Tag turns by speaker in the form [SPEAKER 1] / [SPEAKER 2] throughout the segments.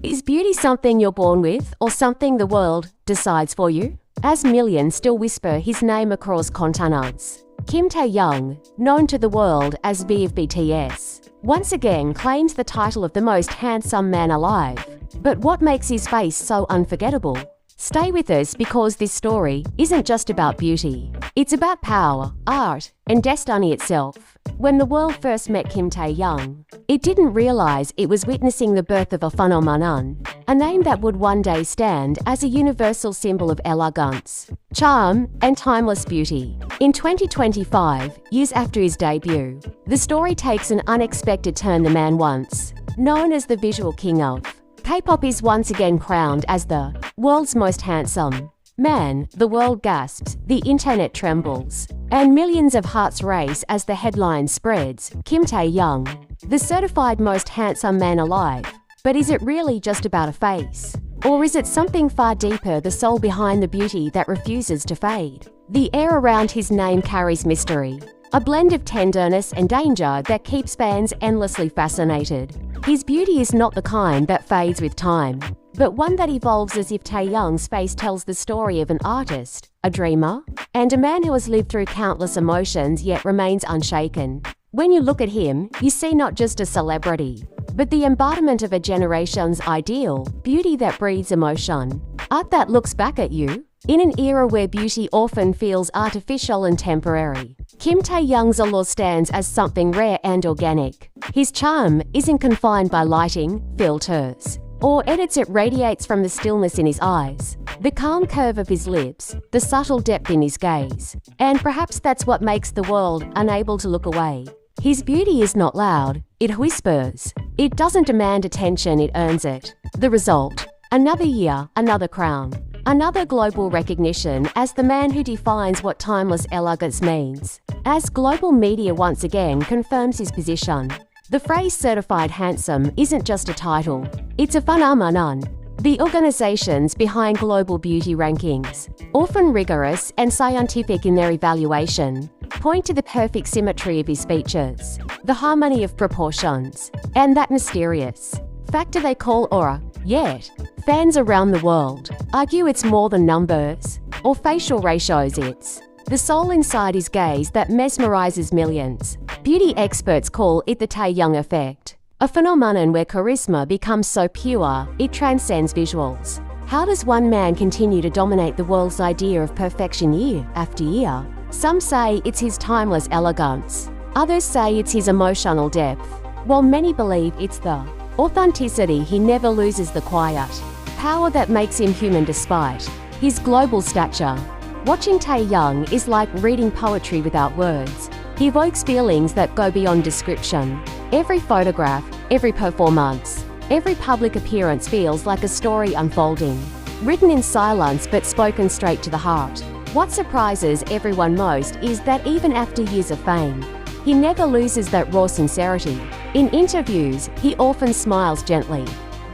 [SPEAKER 1] Is beauty something you're born with or something the world decides for you? As millions still whisper his name across continents, Kim Taehyung, known to the world as V of BTS, once again claims the title of the most handsome man alive. But what makes his face so unforgettable? Stay with us because this story isn't just about beauty. It's about power, art, and destiny itself. When the world first met Kim Taehyung, it didn't realize it was witnessing the birth of a phenomenon, a name that would one day stand as a universal symbol of elegance, charm, and timeless beauty. In 2025, years after his debut, the story takes an unexpected turn. The man once known as the visual king of K-pop is once again crowned as the world's most handsome man. The world gasps, the internet trembles, and millions of hearts race as the headline spreads. Kim Taehyung, the certified most handsome man alive. But is it really just about a face? Or is it something far deeper, the soul behind the beauty that refuses to fade? The air around his name carries mystery, a blend of tenderness and danger that keeps fans endlessly fascinated. His beauty is not the kind that fades with time, but one that evolves as if Taehyung's face tells the story of an artist, a dreamer, and a man who has lived through countless emotions yet remains unshaken. When you look at him, you see not just a celebrity, but the embodiment of a generation's ideal, beauty that breeds emotion, art that looks back at you. In an era where beauty often feels artificial and temporary, Kim Taehyung's allure stands as something rare and organic. His charm isn't confined by lighting, filters, or edits. It radiates from the stillness in his eyes, the calm curve of his lips, the subtle depth in his gaze. And perhaps that's what makes the world unable to look away. His beauty is not loud, it whispers. It doesn't demand attention, it earns it. The result? Another year, another crown. Another global recognition as the man who defines what timeless elegance means. As global media once again confirms his position, the phrase certified handsome isn't just a title, it's a phenomenon. The organizations behind global beauty rankings, often rigorous and scientific in their evaluation, point to the perfect symmetry of his features, the harmony of proportions, and that mysterious factor they call aura. Yet, fans around the world argue it's more than numbers or facial ratios. It's the soul inside his gaze that mesmerizes millions. Beauty experts call it the Taehyung effect, a phenomenon where charisma becomes so pure it transcends visuals. How does one man continue to dominate the world's idea of perfection year after year? Some say it's his timeless elegance. Others say it's his emotional depth, while many believe it's the authenticity. He never loses the quiet power that makes him human despite his global stature. Watching Taehyung is like reading poetry without words. He evokes feelings that go beyond description. Every photograph, every performance, every public appearance feels like a story unfolding, written in silence but spoken straight to the heart. What surprises everyone most is that even after years of fame, he never loses that raw sincerity. In interviews, he often smiles gently,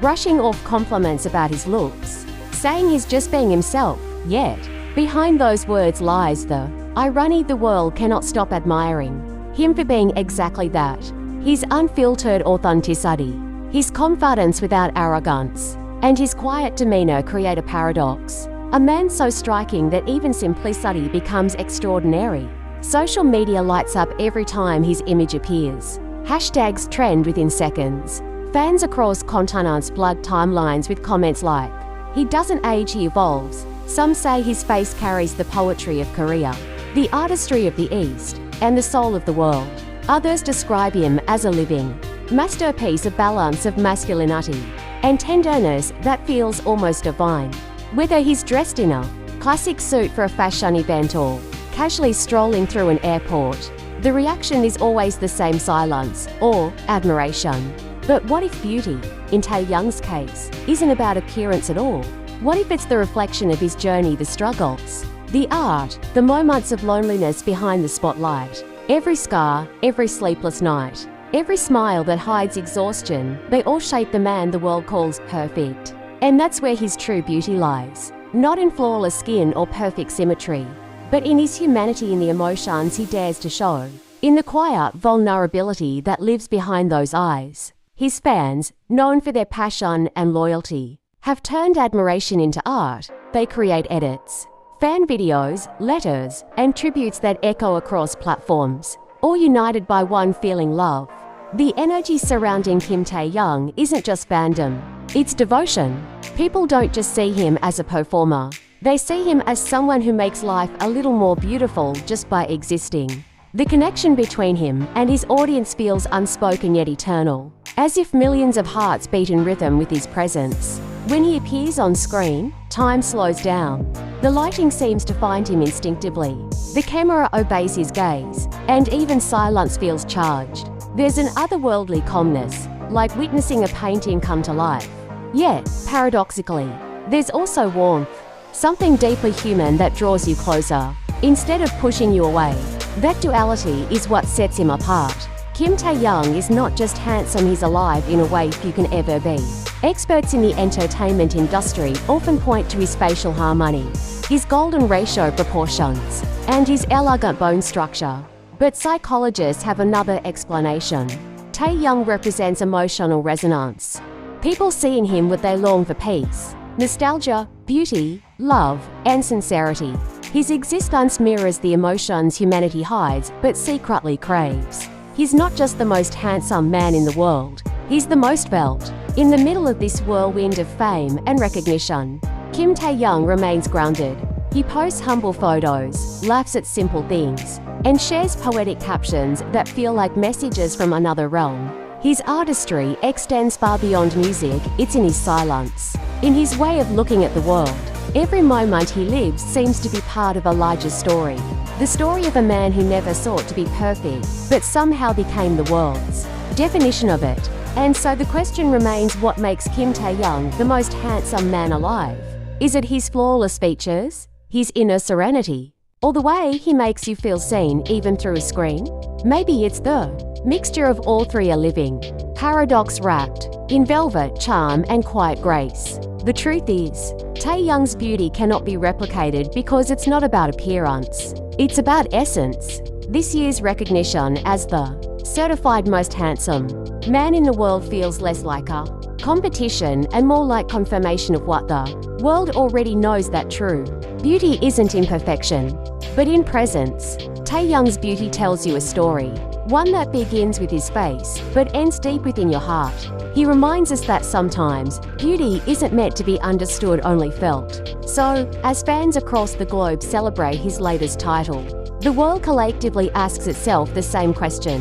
[SPEAKER 1] brushing off compliments about his looks, saying he's just being himself. Yet, behind those words lies the irony. The world cannot stop admiring him for being exactly that. His unfiltered authenticity, his confidence without arrogance, and his quiet demeanor create a paradox. A man so striking that even simplicity becomes extraordinary. Social media lights up every time his image appears. Hashtags trend within seconds. Fans across continents flood timelines with comments like, "He doesn't age, he evolves." Some say his face carries the poetry of Korea, the artistry of the East, and the soul of the world. Others describe him as a living masterpiece, a balance of masculinity and tenderness that feels almost divine. Whether he's dressed in a classic suit for a fashion event or casually strolling through an airport, the reaction is always the same: silence or admiration. But what if beauty, in Taehyung's case, isn't about appearance at all? What if it's the reflection of his journey, the struggles, the art, the moments of loneliness behind the spotlight? Every scar, every sleepless night, every smile that hides exhaustion, they all shape the man the world calls perfect. And that's where his true beauty lies. Not in flawless skin or perfect symmetry, but in his humanity, in the emotions he dares to show, in the quiet vulnerability that lives behind those eyes. His fans, known for their passion and loyalty, have turned admiration into art. They create edits, fan videos, letters, and tributes that echo across platforms, all united by one feeling: love. The energy surrounding Kim Taehyung isn't just fandom, it's devotion. People don't just see him as a performer, they see him as someone who makes life a little more beautiful just by existing. The connection between him and his audience feels unspoken yet eternal, as if millions of hearts beat in rhythm with his presence. When he appears on screen, time slows down. The lighting seems to find him instinctively. The camera obeys his gaze, and even silence feels charged. There's an otherworldly calmness, like witnessing a painting come to life. Yet, paradoxically, there's also warmth, something deeply human that draws you closer, instead of pushing you away. That duality is what sets him apart. Kim Taehyung is not just handsome, he's alive in a way few can ever be. Experts in the entertainment industry often point to his facial harmony, his golden ratio proportions, and his elegant bone structure. But psychologists have another explanation. Taehyung represents emotional resonance. People see in him what they long for: peace, nostalgia, beauty, love, and sincerity. His existence mirrors the emotions humanity hides but secretly craves. He's not just the most handsome man in the world, he's the most felt. In the middle of this whirlwind of fame and recognition, Kim Taehyung remains grounded. He posts humble photos, laughs at simple things, and shares poetic captions that feel like messages from another realm. His artistry extends far beyond music, it's in his silence, in his way of looking at the world. Every moment he lives seems to be part of a larger story. The story of a man who never sought to be perfect, but somehow became the world's definition of it. And so the question remains, what makes Kim Taehyung the most handsome man alive? Is it his flawless features, his inner serenity, or the way he makes you feel seen even through a screen? Maybe it's the mixture of all three: a living paradox wrapped in velvet, charm, and quiet grace. The truth is, Taehyung's beauty cannot be replicated because it's not about appearance, it's about essence. This year's recognition as the certified most handsome man in the world feels less like a competition and more like confirmation of what the world already knows: that true beauty isn't in perfection, but in presence. Taehyung's beauty tells you a story, one that begins with his face, but ends deep within your heart. He reminds us that sometimes, beauty isn't meant to be understood, only felt. So, as fans across the globe celebrate his latest title, the world collectively asks itself the same question: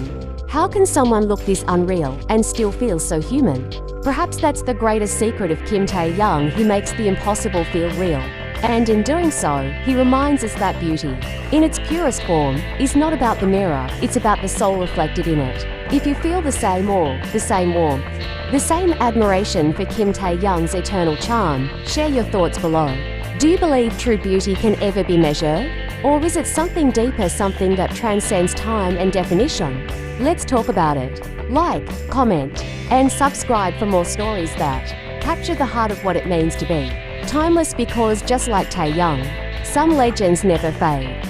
[SPEAKER 1] how can someone look this unreal and still feel so human? Perhaps that's the greatest secret of Kim Taehyung. He makes the impossible feel real. And in doing so, he reminds us that beauty, in its purest form, is not about the mirror, it's about the soul reflected in it. If you feel the same awe, the same warmth, the same admiration for Kim Taehyung's eternal charm, share your thoughts below. Do you believe true beauty can ever be measured? Or is it something deeper, something that transcends time and definition? Let's talk about it. Like, comment, and subscribe for more stories that capture the heart of what it means to be timeless, because just like Taehyung, some legends never fade.